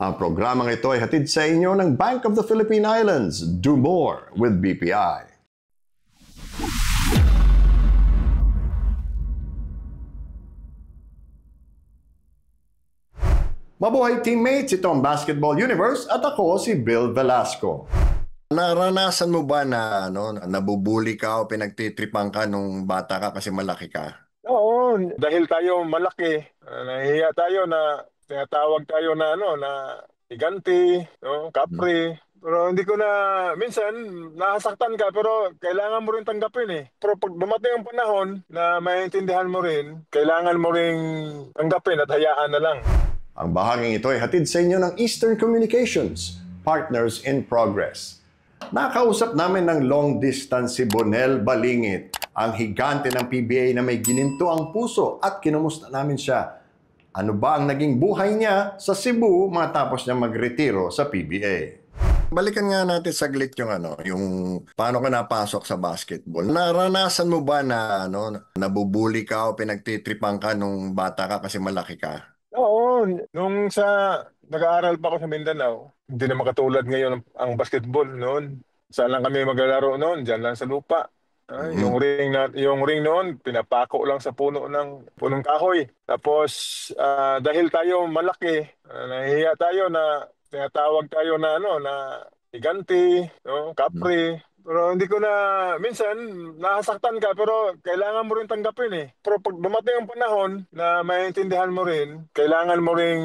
Ang programang ito ay hatid sa inyo ng Bank of the Philippine Islands. Do more with BPI. Mabuhay teammates, ito ang Basketball Universe at ako si Bill Velasco. Naranasan mo ba na nabubuli ka o pinagtitripan ka nung bata ka kasi malaki ka? Oo, dahil tayo malaki, nahihiya tayo na tinatawag tayo na higanti, no, kapre. Pero hindi ko na, minsan nasaktan ka pero kailangan mo rin tanggapin eh. Pero pag dumating ang panahon na maintindihan mo rin, kailangan mo rin tanggapin at hayaan na lang. Ang bahaging ito ay hatid sa inyo ng Eastern Communications, Partners in Progress. Nakausap namin ng long distance si Bonel Balingit, ang higante ng PBA na may gininto ang puso, at kinumusta namin siya. Ano ba ang naging buhay niya sa Cebu matapos niya magretiro sa PBA? Balikan nga natin saglit yung paano ka napasok sa basketball. Naranasan mo ba na nabubuli ka o pinagtitripan ka nung bata ka kasi malaki ka? Oo, nung nag-aaral pa ako sa Mindanao, hindi na makatulad ngayon ang basketball noon. Saan lang kami maglalaro noon? Diyan lang sa lupa. Yung ring noon, pinapako lang sa punong kahoy. Tapos dahil tayo malaki, nahihiya tayo na tinatawag tayo na higanti, no, kapre. Pero hindi ko na, minsan nasaktan ka pero kailangan mo rin tanggapin eh. Pero pag dumating ang panahon na maintindihan mo rin, kailangan mo rin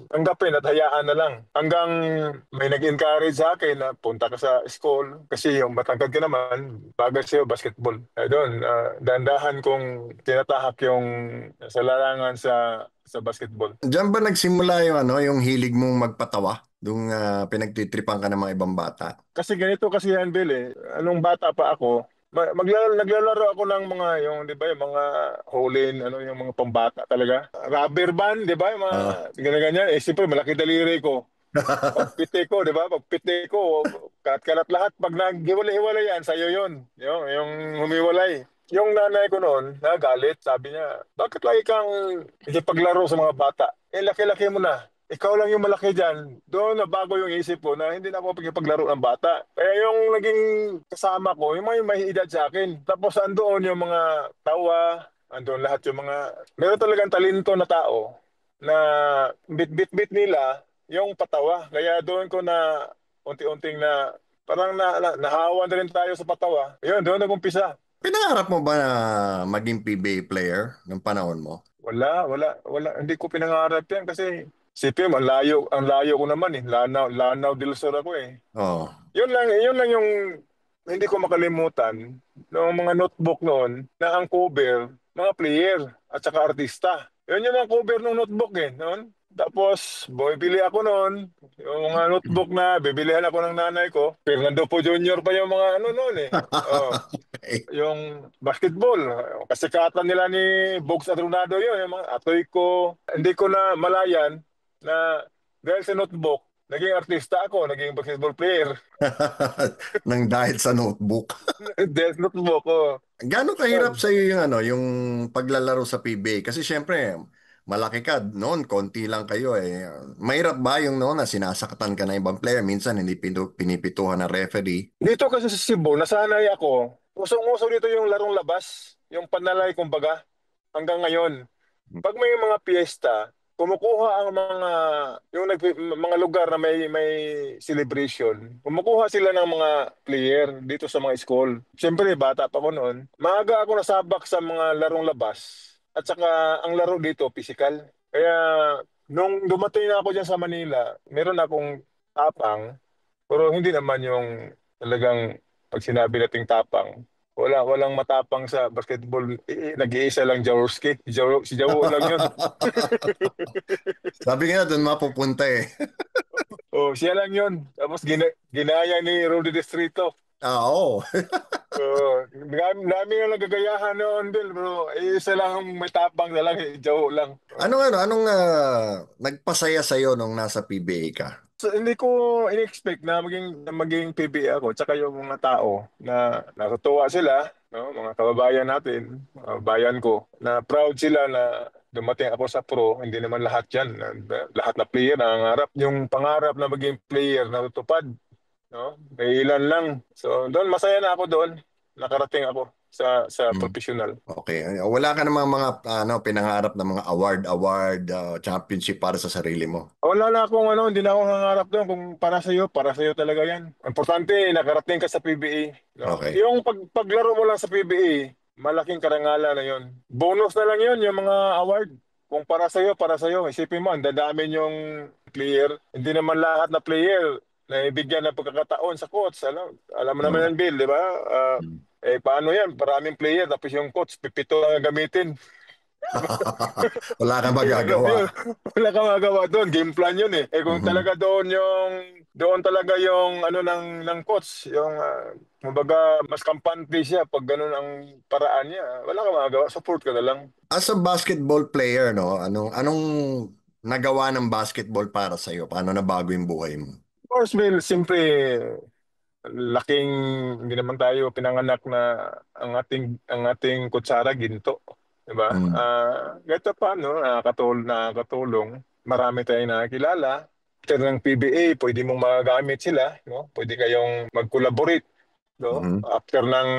tanggapin at hayaan na lang. Hanggang may nag-encourage sa akin na punta ka sa school kasi yung matangkad ka naman, bagay sa'yo basketball. Doon, dandahan kong tinatahak yung sa larangan sa basketball. Diyan ba nagsimula yung hilig mong magpatawa? Dung pinagtitripan ka ng mga ibang bata? Kasi ganito kasi yan, Bill eh. Anong bata pa ako, naglalaro ako ng mga, di ba, yung mga holin, yung mga pambata talaga. Rubber band, di ba, yung mga ganyan-ganyan. Eh, siyempre, malaki daliri ko. Pagpiti ko, di ba, pagpiti ko, kalat-kalat lahat. Pag naghiwalay-hiwalay yan, sa'yo yun. Yung humiwalay. Yung nanay ko noon, nagalit, sabi niya, bakit lagi kang ikipaglaro sa mga bata? Eh, laki-laki mo na. Ikaw lang yung malaki dyan. Doon na bago yung isip ko na hindi na ako paglaro ng bata. Kaya yung naging kasama ko, yung mga may edad sa akin. Tapos andoon yung mga tawa, andoon lahat yung mga... Meron talagang talento na tao na bit-bit-bit nila yung patawa. Kaya doon ko na unti-unting na parang nahawa na rin tayo sa patawa. Yun, doon nag-umpisa. Pinangarap mo ba na maging PBA player ng panahon mo? Wala. Hindi ko pinangarap yan kasi CPM, ang layo ko naman eh. Lanao del Sur ako eh. Oh. Yun lang yung hindi ko makalimutan ng mga notebook noon na ang cover, mga player at saka artista. Yun yung mga cover ng notebook eh. Noon. Tapos, bumibili ako noon. Yung mga notebook na bibilihan ako ng nanay ko. Fernando Po Jr. pa yung mga noon eh. Oh. Okay. Yung basketball, kasikatan nila ni Bogs Adronado yun, yung mga atoy ko. Hindi ko na malayan na dahil sa notebook, naging artista ako, naging basketball player. Nang dahil sa notebook. Dahil sa notebook ko. Gano'ng kahirap sa iyo yung paglalaro sa PBA? Kasi syempre, malaki ka noon, konti lang kayo eh. Mahirap ba yung na sinasaktan ka na ibang player? Minsan hindi pinipituhan ng referee. Dito kasi sa Cebu, nasanay ako. Usong-uso dito yung larong labas, yung panalay kumbaga, hanggang ngayon. Pag may mga piyesta, kumukuha ang mga lugar na may celebration. Kumukuha sila ng mga player dito sa mga school. Siyempre, bata pa ko noon. Maaga ako nasabak sa mga larong labas. At saka ang laro dito, physical. Kaya nung dumating na ako dyan sa Manila, meron akong tapang. Pero hindi naman yung talagang pag sinabi nating tapang. Walang matapang sa basketball. Nag-iisa lang Jaworski. Si Jawo lang yun. Sabi nga doon mapupunta eh. Oh, siya lang yun. Tapos ginaya ni Rudy Distrito. Oo. Dami nga nagagayahan noon, Bill, bro. Isa lang ang may tapang na lang, Jawo lang. Anong nagpasaya sa'yo nung nasa PBA ka? So, hindi ko in-expect na maging PBA ako. Tsaka yung mga tao na natutuwa sila, no? Mga kababayan natin, mga bayan ko, na proud sila na dumating ako sa pro, hindi naman lahat yan. Lahat na player nangangarap. Yung pangarap na maging player natutupad, no? May ilan lang. So doon, masaya na ako doon. Nakarating ako sa Mm. professional. Okay. Wala ka namang mga pinangarap na mga award, championship para sa sarili mo. Wala na akong hindi na ako nangangarap doon. Kung para sa'yo talaga yan. Importante, nakarating ka sa PBA. No? Okay. Yung paglaro mo lang sa PBA, malaking karangalan na yun. Bonus na lang yun, yung mga award. Kung para sa'yo, isipin mo, ang dadami yung player. Hindi naman lahat na player na ibigyan ng pagkakataon sa coach. Alam mo naman Oo. yan, Bill, di ba? Mm. Paano yan? Maraming player, tapos yung coach, pipito lang gamitin. Wala kang Yun, magagawa. wala kang magawa doon. Game plan yun eh. Kung Mhm. talaga doon talaga yung ng coach, yung kumbaga mas kampante siya pag ganun ang paraan niya. Wala kang magagawa. Support ka na lang. As a basketball player, no, anong nagawa ng basketball para sa iyo? Paano nabago yung buhay mo? Of course, Bill, siyempre laking hindi naman tayo pinanganak na ang ating kutsara ginto, 'di ba? Mm. Ganito pa no, nakakatulong. Marami tayong nakakilala. After ng PBA, pwede mong magamit sila, no? Pwede kayong mag-collaborate, no? Mhm. After ng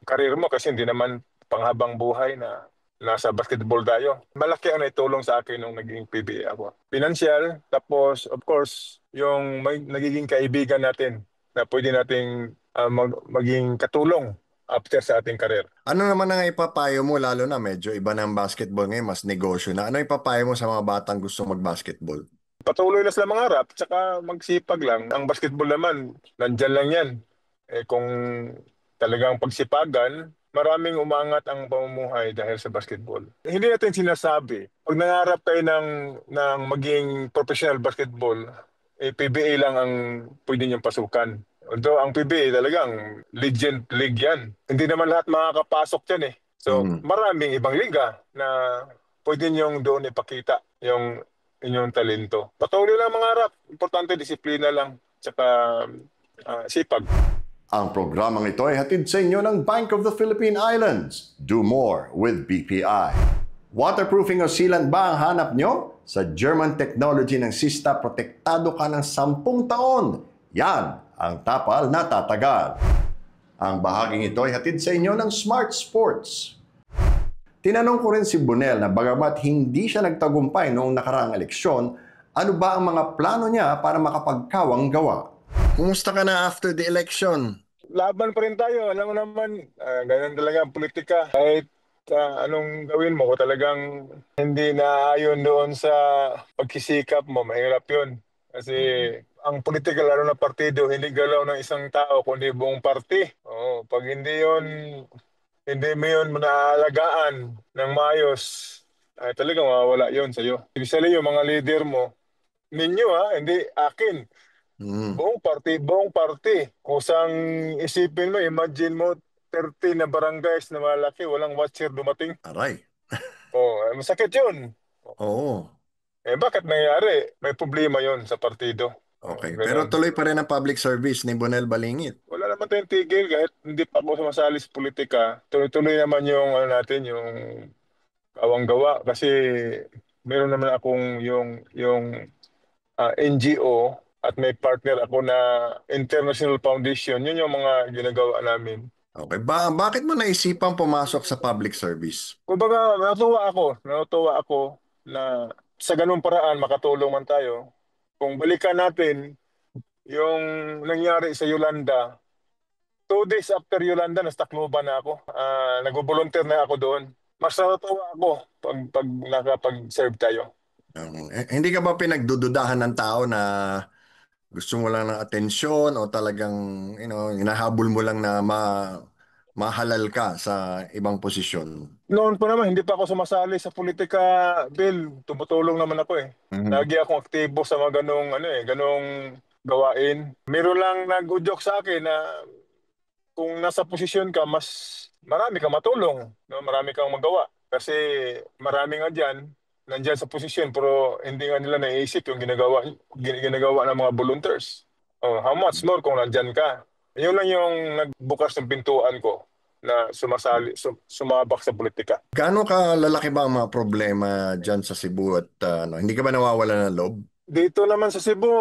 career mo kasi hindi naman panghabang buhay na nasa basketball tayo. Malaki ang naitulong sa akin nung naging PBA ako. Financial, tapos of course, yung nagiging kaibigan natin na pwede nating maging katulong after sa ating karir. Ano naman ang ipapayo mo, lalo na medyo iba na ang basketball ngayon, mas negosyo na. Ano ipapayo mo sa mga batang gusto mag-basketball? Patuloy na sila mangarap, tsaka magsipag lang. Ang basketball naman, nandyan lang yan. Kung talagang pagsipagan, maraming umangat ang pamumuhay dahil sa basketball. Hindi natin sinasabi, pag nangarap kayo ng maging professional basketball, PBA lang ang pwede niyong pasukan. Although ang PBA talagang legend league yan. Hindi naman lahat makakapasok dyan eh. So Mhm. maraming ibang liga na pwede niyong doon ipakita yung inyong talento. Patuloy lang mangarap. Importante, disiplina lang. Tsaka sipag. Ang programang ito ay hatid sa inyo ng Bank of the Philippine Islands. Do more with BPI. Waterproofing o sealant ba ang hanap nyo? Sa German technology ng Sista, protektado ka ng 10 taon. Yan ang tapal na tatagal. Ang bahaging ito ay hatid sa inyo ng Smart Sports. Tinanong ko rin si Bonel na bagamat hindi siya nagtagumpay noong nakaraang eleksyon, ano ba ang mga plano niya para makapagkawang gawa? Kumusta ka na after the election? Laban pa rin tayo. Alam mo naman, ganyan talaga ang politika. Kahit anong gawin mo, kung talagang hindi na ayon doon sa pagkisikap mo, mahirap yun. Kasi ang politika, lalo na partido, hindi galaw ng isang tao, kundi buong party. Oo, pag hindi mo yun naalagaan ng maayos, ay talagang mawawala yun sa'yo. Especially yung mga leader mo, ninyo hindi akin. Mm. Buong party. Kusang isipin mo, imagine mo, 30 na barangays na malaki, walang watcher dumating. Aray. Masakit yun. Oo. Bakit nangyari? May problema yon sa partido. Okay. Pero Ganun. tuloy pa rin ang public service ni Bonel Balingit. Wala naman tayong tigil kahit hindi pa ako sumasali sa politika. Tuloy-tuloy naman yung natin, yung awang-gawa kasi meron naman akong yung NGO at may partner ako na International Foundation. Yun yung mga ginagawa namin. Okay. Bakit mo naisipang pumasok sa public service? Kumbaga, natutuwa ako na sa ganung paraan makatulong man tayo. Kung balikan natin yung nangyari sa Yolanda, 2 days after Yolanda, nasa Tacloban na ako. Nag-volunteer na ako doon. Mas natutuwa ako pag nakapag-serve tayo. Hindi ka ba pinagdududahan ng tao na gusto mo lang ng atensyon o talagang hinahabol mo lang na mahalal ka sa ibang posisyon? Noon pa naman, hindi pa ako sumasali sa politika, Bill. Tumutulong naman ako eh. Mhm. Lagi akong aktibo sa mga ganong gawain. Meron lang nag-udyok sa akin na kung nasa posisyon ka, mas marami kang matulong, no? Marami kang magawa. Kasi marami nga dyan, nandyan sa posisyon, pero hindi nga nila naiisip yung ginagawa ng mga volunteers. How much more kung nandyan ka? Yun lang yung nagbukas ng pintuan ko na sumabak sa politika. Gaano ka lalaki ba ang mga problema dyan sa Cebu at hindi ka ba nawawala ng loob? Dito naman sa Cebu,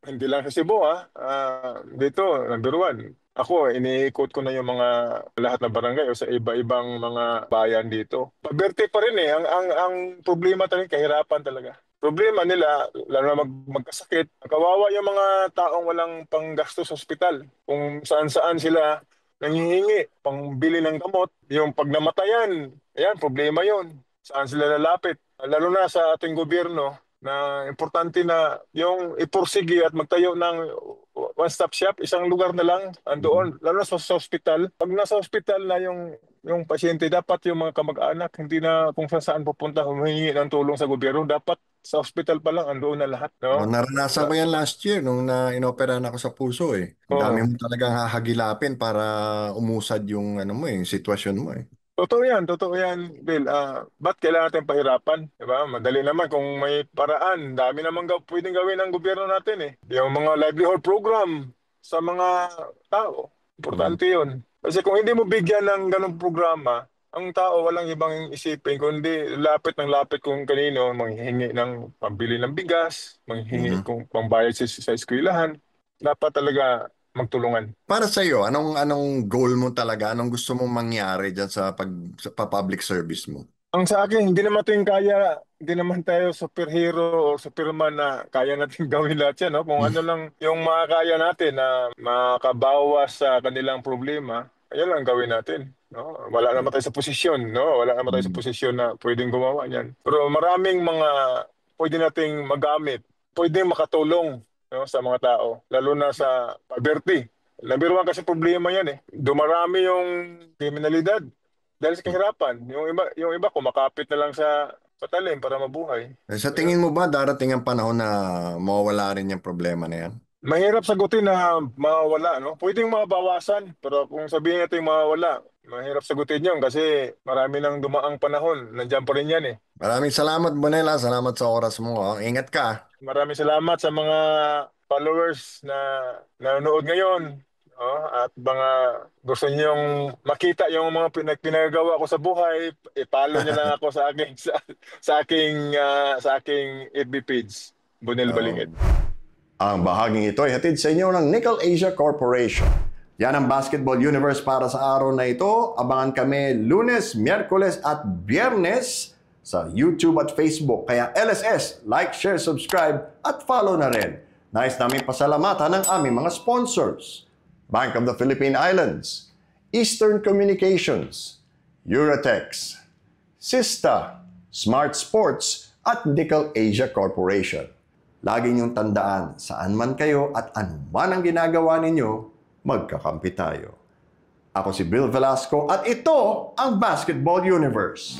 hindi lang sa Cebu dito, number one. Ako, iniikot ko na yung mga lahat ng barangay o sa iba-ibang mga bayan dito. Paberte pa rin eh. Ang problema talaga, kahirapan talaga. Problema nila, lalo na magkasakit, kawawa yung mga taong walang panggasto sa ospital. Kung saan-saan sila nanghihingi, pangbili ng gamot, yung pag namatayan, ayan, problema yon. Saan sila lalapit? Lalo na sa ating gobyerno, na importante na yung ipursige at magtayo ng one-stop shop, isang lugar na lang andoon, lalo na sa hospital. Pag nasa hospital na yung pasyente, dapat yung mga kamag-anak, hindi na kung saan pupunta humingi ng tulong sa gobyerno, dapat sa hospital pa lang andoon na lahat, no? Naranasan ko yan last year nung inoperahan ako sa puso eh. Ang dami Oo. mo talagang hahagilapin para umusad yung ano mo yung sitwasyon mo eh. Totoo yan, Bill. Ba't kailangan natin pahirapan? Diba? Madali naman kung may paraan. Dami naman pwedeng gawin ng gobyerno natin eh. Yung mga livelihood program sa mga tao. Mhm. Importante yun. Kasi kung hindi mo bigyan ng ganong programa, ang tao walang ibang isipin, kundi lapit kung kanino, manghihingi ng pambili ng bigas, manghihingi Mhm. kung pambayad sa eskwelahan. Dapat talaga magtulungan. Para sa iyo, anong goal mo talaga? Anong gusto mong mangyari diyan sa public service mo? Ang sa akin, hindi naman tayo superhero o superman na kaya natin gawin lahat yan. No? Kung ano lang yung makakaya natin na makabawas sa kanilang problema, ayun lang gawin natin. No? Wala naman tayo sa posisyon, no? Wala naman tayo sa Mhm. posisyon na pwedeng gumawa niyan. Pero maraming mga pwede nating magamit, pwedeng makatulong, no, sa mga tao, lalo na sa poverty. Number one kasi problema yan eh. Dumarami yung kriminalidad. Dahil sa kahirapan, yung iba kumakapit na lang sa patalim para mabuhay. Sa tingin mo ba darating ang panahon na mawawala rin yung problema na yan? Mahirap sagutin na mawawala, no? Pwedeng mabawasan, pero kung sabihin natin mawawala, mahirap sagutin yun kasi marami nang dumaang panahon. Nandiyan pa rin yan eh. Maraming salamat, Bonela. Salamat sa oras mo. Ingat ka. Maraming salamat sa mga followers na nanonood ngayon. Oh, at mga gusto niyong makita yung mga pinagagawa ko sa buhay, i-follow niyo lang ako sa aking sa aking FB page, Bonel Oo. Balingid. Ang bahaging ito ay hatid sa inyo ng Nickel Asia Corporation. Yan ang Basketball Universe para sa araw na ito. Abangan kami Lunes, Miyerkules at Biyernes sa YouTube at Facebook. Kaya LSS, like, share, subscribe at follow na rin. Nais namin pasalamatan ang aming mga sponsors. Bank of the Philippine Islands, Eastern Communications, Eurotex, Sista, Smart Sports at Nickel Asia Corporation. Lagi niyong tandaan, saan man kayo at anuman ang ginagawa ninyo, magkakampi tayo. Ako si Bill Velasco at ito ang Basketball Universe.